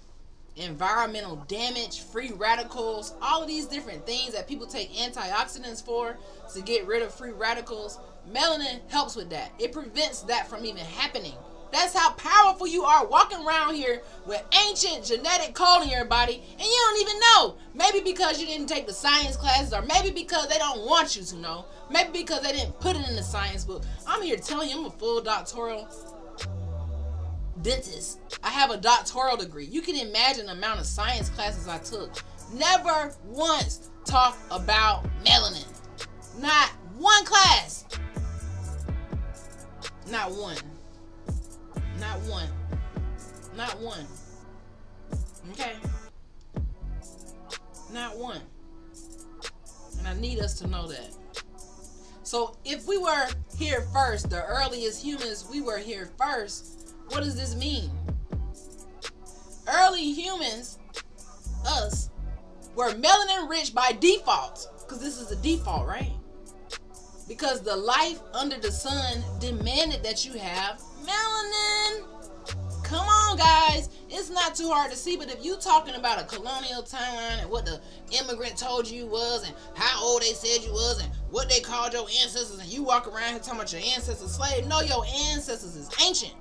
environmental damage, free radicals, all of these different things that people take antioxidants for to get rid of free radicals. Melanin helps with that. It prevents that from even happening. That's how powerful you are, walking around here with ancient genetic code in your body and you don't even know. Maybe because you didn't take the science classes, or maybe because they don't want you to know. Maybe because they didn't put it in the science book. I'm here telling you, I'm a full doctoral dentist. I have a doctoral degree. You can imagine the amount of science classes I took. Never once talked about melanin. Not one class. Not one. Not one. Not one. Okay? Not one. And I need us to know that. So if we were here first, the earliest humans, we were here first, what does this mean? Early humans, us, were melanin rich by default. Because this is the default, right? Because the life under the sun demanded that you have melanin. Come on, guys. It's not too hard to see, but if you talking about a colonial timeline and what the immigrant told you was and how old they said you was and what they called your ancestors, and you walk around here talking about your ancestors slave, no, your ancestors is ancient.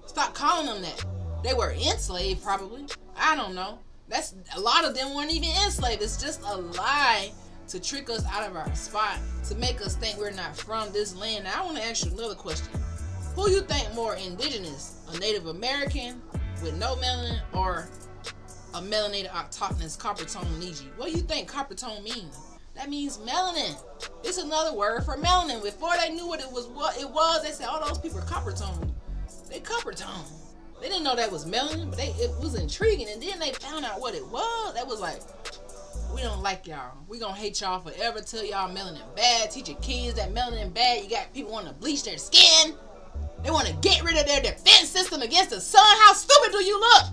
Stop calling them that. They were enslaved, probably. I don't know. That's a lot of them weren't even enslaved. It's just a lie to trick us out of our spot, to make us think we're not from this land. Now, I want to ask you another question. Who you think more indigenous? A Native American with no melanin, or a melanated autochthonous copper tone Niji? What do you think copper tone means? That means melanin. It's another word for melanin. Before they knew what it was, they said, oh, those people are copper tone. They copper tone. They didn't know that was melanin, but it was intriguing. And then they found out what it was. That was like, we don't like y'all. We gonna hate y'all forever. Tell y'all melanin bad. Teach your kids that melanin bad. You got people wanting to bleach their skin. They want to get rid of their defense system against the sun. How stupid do you look?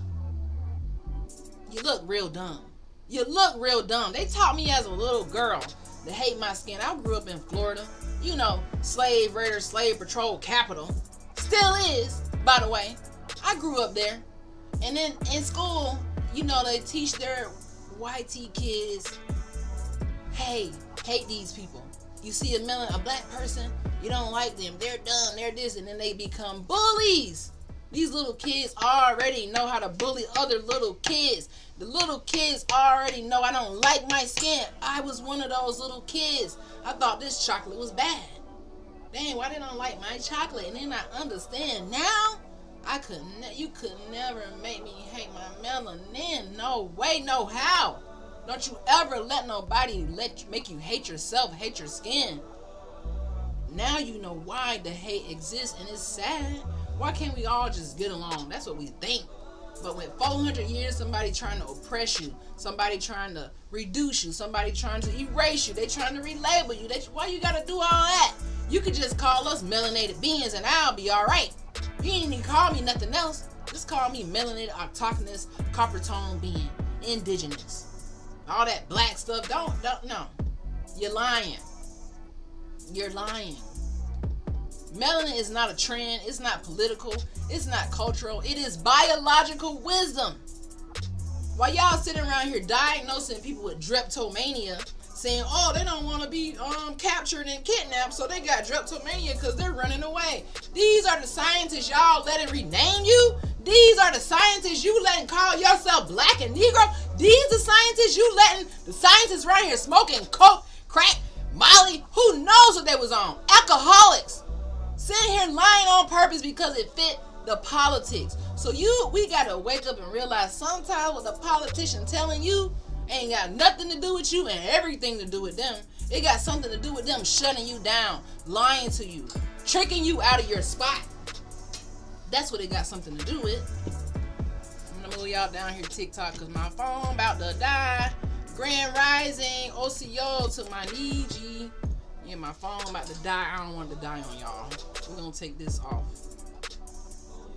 You look real dumb. You look real dumb. They taught me as a little girl to hate my skin. I grew up in Florida. You know, slave raider, slave patrol capital. Still is, by the way. I grew up there. And then in school, you know, they teach their YT kids, hey, hate these people. You see a black person, you don't like them. They're dumb. They're this. And then they become bullies. These little kids already know how to bully other little kids. The little kids already know I don't like my skin. I was one of those little kids. I thought this chocolate was bad. Dang, why they don't like my chocolate? And then I understand now. You could never make me hate my melanin. No way, no how. Don't you ever let nobody make you hate yourself, hate your skin. Now you know why the hate exists, and it's sad. Why can't we all just get along? That's what we think. But with 400 years, somebody trying to oppress you, somebody trying to reduce you, somebody trying to erase you, they trying to relabel you. Why you gotta do all that? You could just call us melanated beings and I'll be alright. You ain't even call me nothing else. Just call me melanated, autochthonous, copper tone being, indigenous. All that black stuff, no. You're lying. You're lying. Melanin is not a trend. It's not political. It's not cultural. It is biological wisdom. While y'all sitting around here diagnosing people with drapetomania, saying, oh, they don't want to be captured and kidnapped, so they got drapetomania because they're running away. These are the scientists y'all letting rename you. These are the scientists you letting call yourself black and Negro. These the scientists you letting the scientists right here smoking coke, crack, Molly, who knows what they was on? Alcoholics. Sitting here lying on purpose because it fit the politics. So we gotta wake up and realize sometimes what the politician telling you ain't got nothing to do with you and everything to do with them. It got something to do with them shutting you down, lying to you, tricking you out of your spot. That's what it got something to do with. I'm gonna move y'all down here TikTok because my phone about to die. Grand Rising, OCO to my Niji. Yeah, my phone about to die. I don't want it to die on y'all. We're gonna take this off.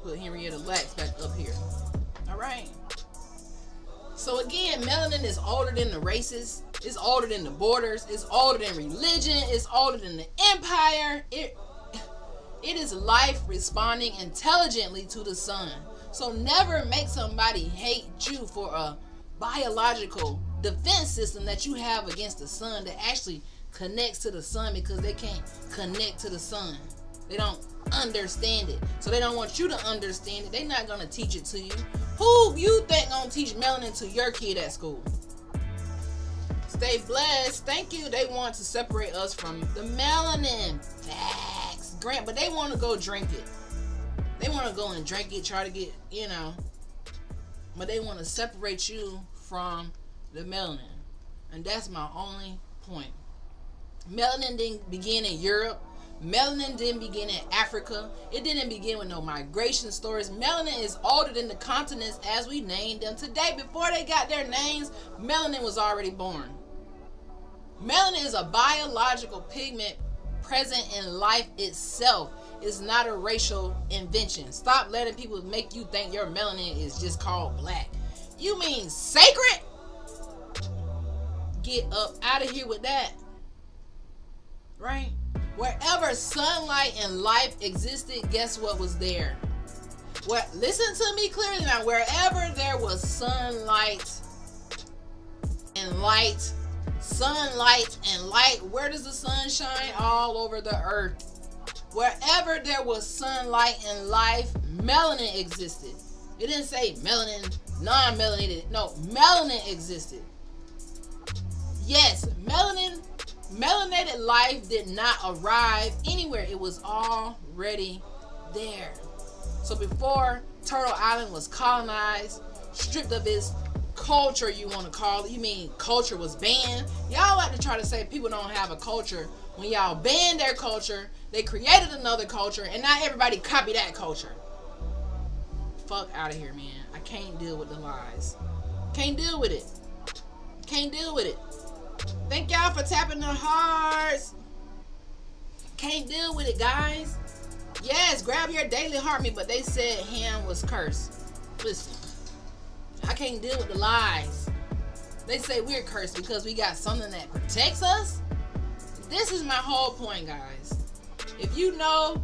Put Henrietta Lacks back up here. Alright. So again, melanin is older than the races. It's older than the borders. It's older than religion. It's older than the empire. It is life responding intelligently to the sun. So never make somebody hate you for a biological defense system that you have against the sun that actually connects to the sun because they can't connect to the sun. They don't understand it. So they don't want you to understand it. They're not going to teach it to you. Who you think going to teach melanin to your kid at school? Stay blessed. Thank you. They want to separate us from the melanin. Facts. Grant, but they want to go drink it. They want to go and drink it, try to get, but they want to separate you from the melanin. And that's my only point. Melanin didn't begin in Europe. Melanin didn't begin in Africa. It didn't begin with no migration stories. Melanin is older than the continents as we named them today. Before they got their names, melanin was already born. Melanin is a biological pigment present in life itself. It's not a racial invention. Stop letting people make you think your melanin is just called black. You mean sacred? Get up out of here with that. Right? Wherever sunlight and life existed, guess what was there? Listen to me clearly now. Wherever there was sunlight and light, where does the sun shine? All over the earth. Wherever there was sunlight and life, melanin existed. It didn't say melanin, non-melanated. No, melanin existed. Yes, melanated life did not arrive anywhere. It was already there. So before Turtle Island was colonized, stripped of its culture, you want to call it. You mean culture was banned? Y'all like to try to say people don't have a culture. When y'all banned their culture, they created another culture, and now everybody copy that culture. Fuck out of here, man. I can't deal with the lies. Can't deal with it. Can't deal with it. Thank y'all for tapping the hearts. Can't deal with it, guys. Yes, grab your daily heart me, but they said Ham was cursed. Listen, I can't deal with the lies. They say we're cursed because we got something that protects us. This is my whole point, guys. If you know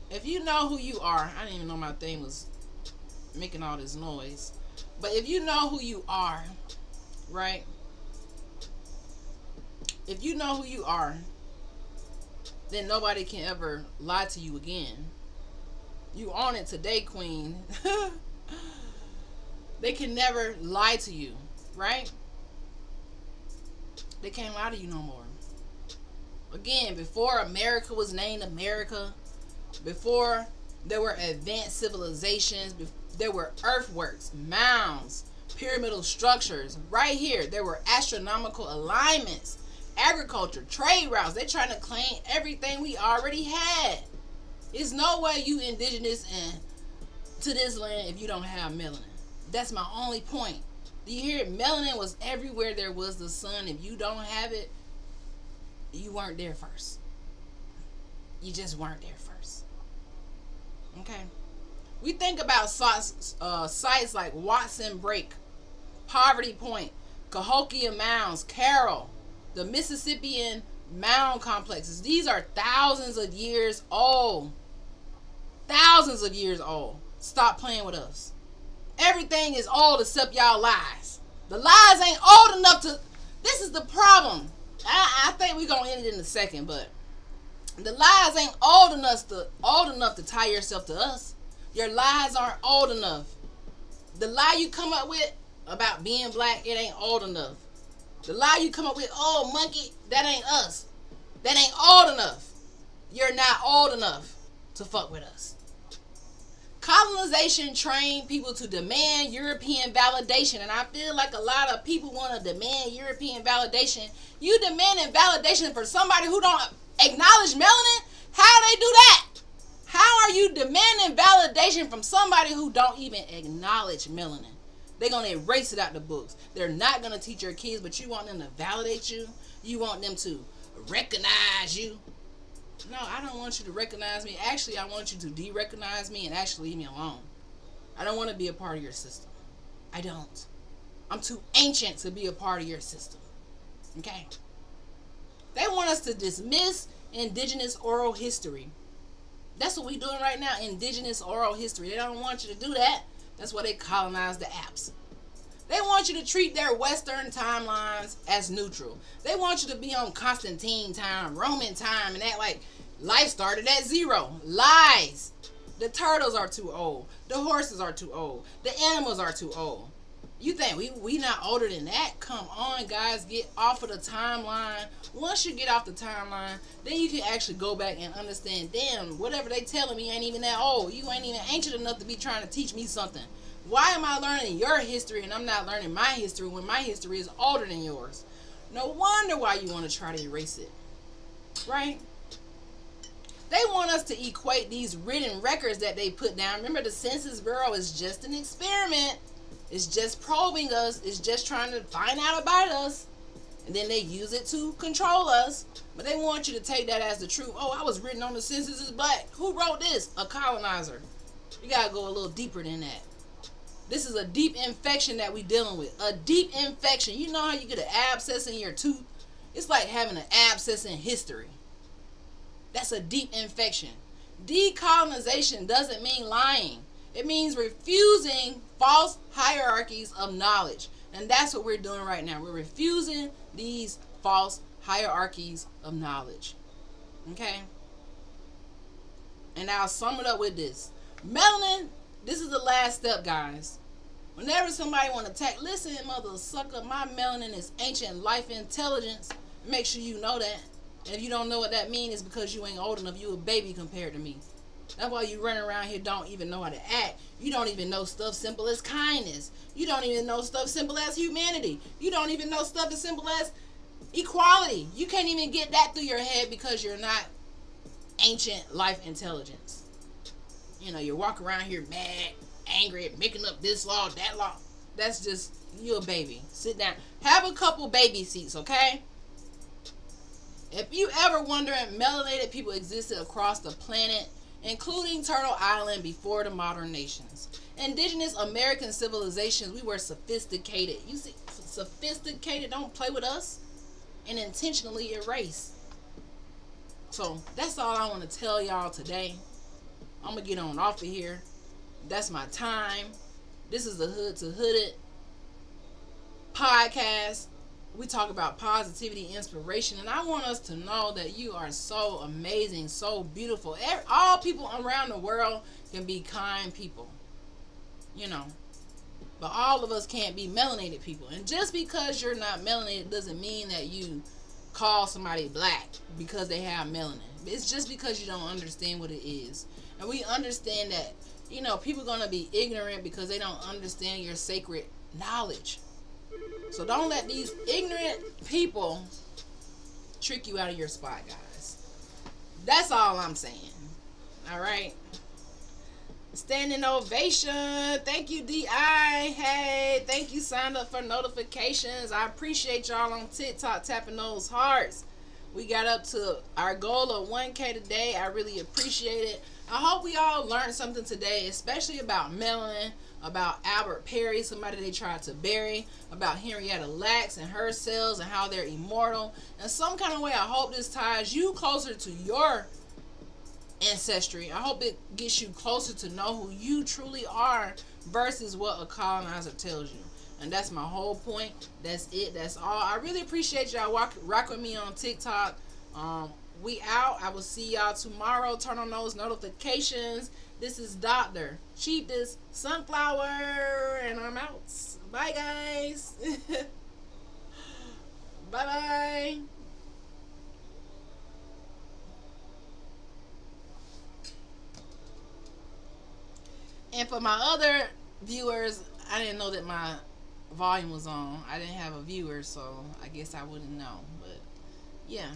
who you are, I didn't even know my thing was making all this noise. But if you know who you are, right? If you know who you are, then nobody can ever lie to you again. You on it today, queen. They can never lie to you, right? They can't lie to you no more. Again, before America was named America, before there were advanced civilizations, there were earthworks, mounds, pyramidal structures. Right here, there were astronomical alignments, agriculture, trade routes. They're trying to claim everything we already had. There's no way you indigenous and to this land if you don't have melanin. That's my only point. Do you hear it? Melanin was everywhere there was the sun. If you don't have it, you weren't there first. You just weren't there first. Okay? We think about sites like Watson Break, Poverty Point, Cahokia Mounds, Carroll, the Mississippian mound complexes. These are thousands of years old. Thousands of years old. Stop playing with us. Everything is old except y'all lies. The lies ain't old enough to... This is the problem. I think we're going to end it in a second, but the lies ain't old enough to tie yourself to us. Your lies aren't old enough. The lie you come up with about being black, it ain't old enough. The lie you come up with, oh, monkey, that ain't us. That ain't old enough. You're not old enough to fuck with us. Colonization trained people to demand European validation, and I feel like a lot of people want to demand European validation. You demanding validation for somebody who don't acknowledge melanin? How they do that? How are you demanding validation from somebody who don't even acknowledge melanin? They're going to erase it out the books. They're not going to teach your kids, but you want them to validate you. You want them to recognize you. No, I don't want you to recognize me. Actually, I want you to de-recognize me and actually leave me alone. I don't want to be a part of your system. I don't. I'm too ancient to be a part of your system. Okay? They want us to dismiss indigenous oral history. That's what we're doing right now, indigenous oral history. They don't want you to do that. That's why they colonized the apps. They want you to treat their Western timelines as neutral. They want you to be on Constantine time, Roman time, and act like life started at zero. Lies. The turtles are too old. The horses are too old. The animals are too old. You think we not older than that? Come on, guys. Get off of the timeline. Once you get off the timeline, then you can actually go back and understand, damn, whatever they telling me ain't even that old. You ain't even ancient enough to be trying to teach me something. Why am I learning your history and I'm not learning my history when my history is older than yours? No wonder why you want to try to erase it. Right? They want us to equate these written records that they put down. Remember, the Census Bureau is just an experiment. It's just probing us. It's just trying to find out about us. And then they use it to control us. But they want you to take that as the truth. Oh, I was written on the census as black. Who wrote this? A colonizer. You got to go a little deeper than that. This is a deep infection that we dealing with. A deep infection. You know how you get an abscess in your tooth? It's like having an abscess in history. That's a deep infection. Decolonization doesn't mean lying. It means refusing false hierarchies of knowledge. And that's what we're doing right now. We're refusing these false hierarchies of knowledge. Okay? And I'll sum it up with this. Melanin, this is the last step, guys. Whenever somebody want to attack, listen, mother sucker, my melanin is ancient life intelligence. Make sure you know that. And if you don't know what that means, it's because you ain't old enough. You a baby compared to me. That's why you running around here don't even know how to act. You don't even know stuff simple as kindness. You don't even know stuff simple as humanity. You don't even know stuff as simple as equality. You can't even get that through your head because you're not ancient life intelligence. You know, you walk around here mad, angry, making up this law, that law. That's just, you a baby. Sit down. Have a couple baby seats, okay? If you ever wondering, melanated people existed across the planet, including Turtle Island before the modern nations. Indigenous American civilizations, we were sophisticated. You see, sophisticated, don't play with us, and intentionally erase. So, that's all I want to tell y'all today. I'm going to get on off of here. That's my time. This is the Hood to Hooded podcast. We talk about positivity, inspiration, and I want us to know that you are so amazing, so beautiful. All people around the world can be kind people, you know, but all of us can't be melanated people. And just because you're not melanated doesn't mean that you call somebody black because they have melanin. It's just because you don't understand what it is. And we understand that, people are going to be ignorant because they don't understand your sacred knowledge. So don't let these ignorant people trick you out of your spot, guys. That's all I'm saying. All right. Standing ovation. Thank you, DI. Hey, thank you. Signed up for notifications. I appreciate y'all on TikTok tapping those hearts. We got up to our goal of 1K today. I really appreciate it. I hope we all learned something today, especially about melanin, about Albert Perry, somebody they tried to bury, about Henrietta Lacks and her cells and how they're immortal. In some kind of way, I hope this ties you closer to your ancestry. I hope it gets you closer to know who you truly are versus what a colonizer tells you. And that's my whole point. That's it. That's all. I really appreciate y'all rock with me on TikTok. We out. I will see y'all tomorrow. Turn on those notifications. This is Dr. Cheapest Sunflower, and I'm out. Bye, guys. Bye-bye. And for my other viewers, I didn't know that my volume was on. I didn't have a viewer, so I guess I wouldn't know. But, yeah.